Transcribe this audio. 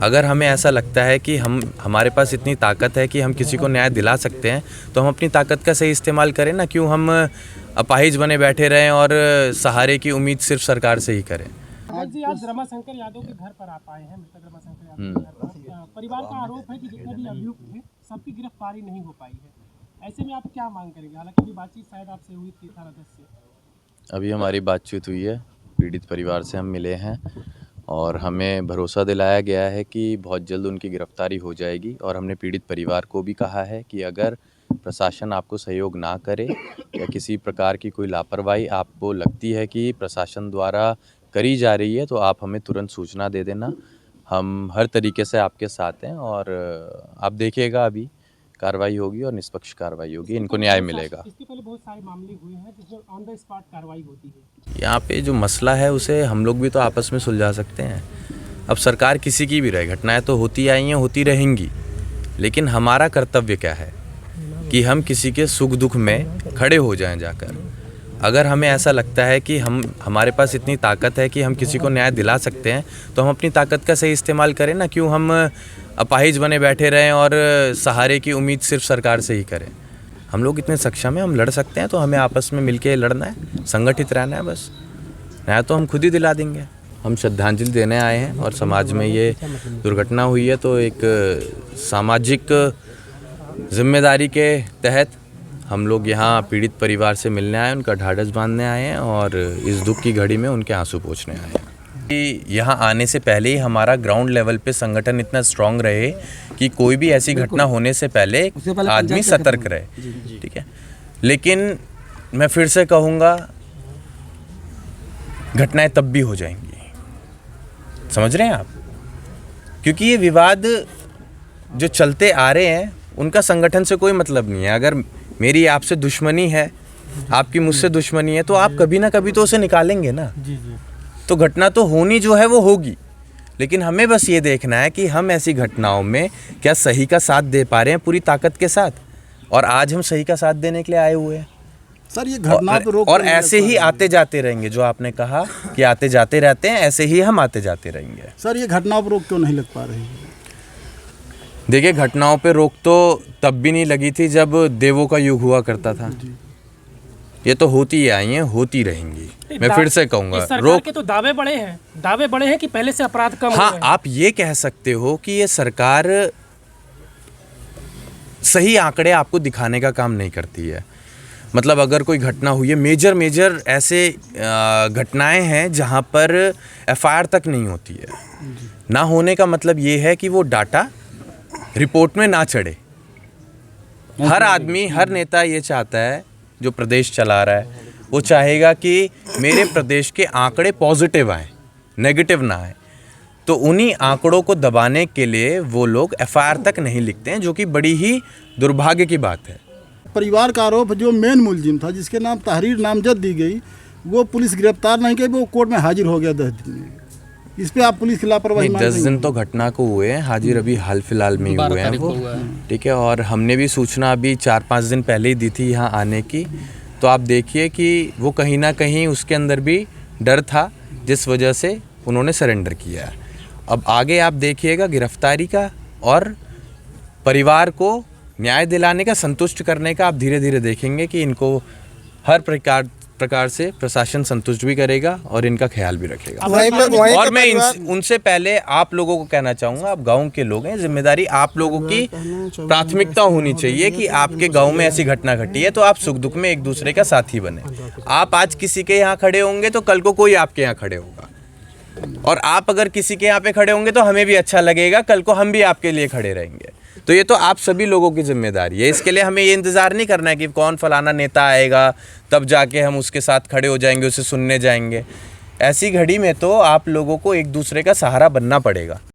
अगर हमें ऐसा लगता है कि हमारे पास इतनी ताकत है कि हम किसी को न्याय दिला सकते हैं, तो हम अपनी ताकत का सही इस्तेमाल करें ना। क्यों हम अपाहिज बने बैठे रहें और सहारे की उम्मीद सिर्फ सरकार से ही करें। जी, आज रमाशंकर यादव के घर पर आप आए हैं, मृतक रमाशंकर यादव के घर पर। परिवार का आरोप है कि जितने भी अभियुक्त थे सबकी गिरफ्तारी नहीं हो पाई है। ऐसे में आप क्या मांग करेंगे? हालांकि अभी बातचीत शायद आपसे हुई थी थानाध्यक्ष से। अभी हमारी बातचीत हुई है, पीड़ित परिवार से हम मिले हैं और हमें भरोसा दिलाया गया है कि बहुत जल्द उनकी गिरफ्तारी हो जाएगी। और हमने पीड़ित परिवार को भी कहा है कि अगर प्रशासन आपको सहयोग ना करे या किसी प्रकार की कोई लापरवाही आपको लगती है कि प्रशासन द्वारा करी जा रही है, तो आप हमें तुरंत सूचना दे देना। हम हर तरीके से आपके साथ हैं और आप देखिएगा, अभी कार्रवाई होगी और निष्पक्ष कार्रवाई होगी, इनको न्याय मिलेगा। इसके पहले बहुत सारे मामले हुए हैं जिसमें ऑन द स्पॉट कार्रवाई होती है। यहाँ पे जो मसला है उसे हम लोग भी तो आपस में सुलझा सकते हैं। अब सरकार किसी की भी रहे, घटनाएं तो होती आई हैं, होती रहेंगी, लेकिन हमारा कर्तव्य क्या है कि हम किसी के सुख दुख में खड़े हो जाएं जाकर। अगर हमें ऐसा लगता है कि हमारे पास इतनी ताकत है कि हम किसी को न्याय दिला सकते हैं, तो हम अपनी ताकत का सही इस्तेमाल करें ना। क्यों हम अपाहिज बने बैठे रहें और सहारे की उम्मीद सिर्फ सरकार से ही करें। हम लोग इतने सक्षम हैं, हम लड़ सकते हैं, तो हमें आपस में मिलके लड़ना है, संगठित रहना है बस। न्याय तो हम खुद ही दिला देंगे। हम श्रद्धांजलि देने आए हैं और समाज में ये दुर्घटना हुई है, तो एक सामाजिक जिम्मेदारी के तहत हम लोग यहाँ पीड़ित परिवार से मिलने आए, उनका ढाढ़स बांधने आए हैं और इस दुख की घड़ी में उनके आंसू पोंछने आए हैं। कि यहाँ आने से पहले ही हमारा ग्राउंड लेवल पे संगठन इतना स्ट्रांग रहे कि कोई भी ऐसी घटना होने से पहले आदमी सतर्क रहे, ठीक है। लेकिन मैं फिर से कहूँगा, घटनाएं तब भी हो जाएंगी, समझ रहे हैं आप? क्योंकि ये विवाद जो चलते आ रहे हैं उनका संगठन से कोई मतलब नहीं है। अगर मेरी आपसे दुश्मनी है, आपकी मुझसे दुश्मनी है, तो आप कभी ना कभी तो उसे निकालेंगे ना। तो घटना तो होनी जो है वो होगी, लेकिन हमें बस ये देखना है कि हम ऐसी घटनाओं में क्या सही का साथ दे पा रहे हैं पूरी ताकत के साथ। और आज हम सही का साथ देने के लिए आए हुए हैं सर। ये घटना पे रोक और ऐसे ही आते जाते रहेंगे। जो आपने कहा कि आते जाते रहते हैं, ऐसे ही हम आते जाते रहेंगे। सर, ये घटनाओं पर रोक क्यों नहीं लग पा रही है? देखिए, घटनाओं पे रोक तो तब भी नहीं लगी थी जब देवों का युग हुआ करता था। ये तो होती आई हैं, होती रहेंगी। मैं फिर से कहूँगा, रोक के तो दावे बड़े हैं कि पहले से अपराध कम हो गए हैं। आप ये कह सकते हो कि ये सरकार सही आंकड़े आपको दिखाने का काम नहीं करती है। मतलब अगर कोई घटना हुई है, मेजर ऐसे घटनाएं हैं जहां पर एफआईआर तक नहीं होती है। ना होने का मतलब ये है कि वो डाटा रिपोर्ट में ना चढ़े। हर आदमी, हर नेता ये चाहता है, जो प्रदेश चला रहा है वो चाहेगा कि मेरे प्रदेश के आंकड़े पॉजिटिव आएँ, नेगेटिव ना आए। तो उन्हीं आंकड़ों को दबाने के लिए वो लोग एफआईआर तक नहीं लिखते हैं, जो कि बड़ी ही दुर्भाग्य की बात है। परिवार का आरोप, जो मेन मुलजिम था जिसके नाम तहरीर नामजद दी गई, वो पुलिस गिरफ्तार नहीं की, वो कोर्ट में हाजिर हो गया 10 दिन में। इस पे आप पुलिस की लापरवाही? 10 दिन तो घटना को हुए हैं, हाजिर अभी हाल फिलहाल में ही हुए हैं वो, ठीक है। और हमने भी सूचना अभी 4-5 दिन पहले ही दी थी यहाँ आने की। तो आप देखिए कि वो कहीं ना कहीं उसके अंदर भी डर था, जिस वजह से उन्होंने सरेंडर किया। अब आगे आप देखिएगा गिरफ्तारी का और परिवार को न्याय दिलाने का, संतुष्ट करने का आप धीरे धीरे देखेंगे कि इनको हर प्रकार से प्रशासन संतुष्ट भी करेगा और इनका ख्याल भी रखेगा। और मैं उनसे पहले आप लोगों को कहना चाहूँगा, आप गांव के लोग हैं, जिम्मेदारी आप लोगों की प्राथमिकता होनी चाहिए कि आपके गांव में ऐसी घटना घटी है तो आप सुख दुख में एक दूसरे का साथी बने। आप आज किसी के यहाँ खड़े होंगे तो कल को कोई आपके यहाँ खड़े होगा, और आप अगर किसी के यहाँ पे खड़े होंगे तो हमें भी अच्छा लगेगा, कल को हम भी आपके लिए खड़े रहेंगे। तो ये तो आप सभी लोगों की जिम्मेदारी है। इसके लिए हमें ये इंतज़ार नहीं करना है कि कौन फलाना नेता आएगा तब जाके हम उसके साथ खड़े हो जाएंगे, उसे सुनने जाएंगे। ऐसी घड़ी में तो आप लोगों को एक दूसरे का सहारा बनना पड़ेगा।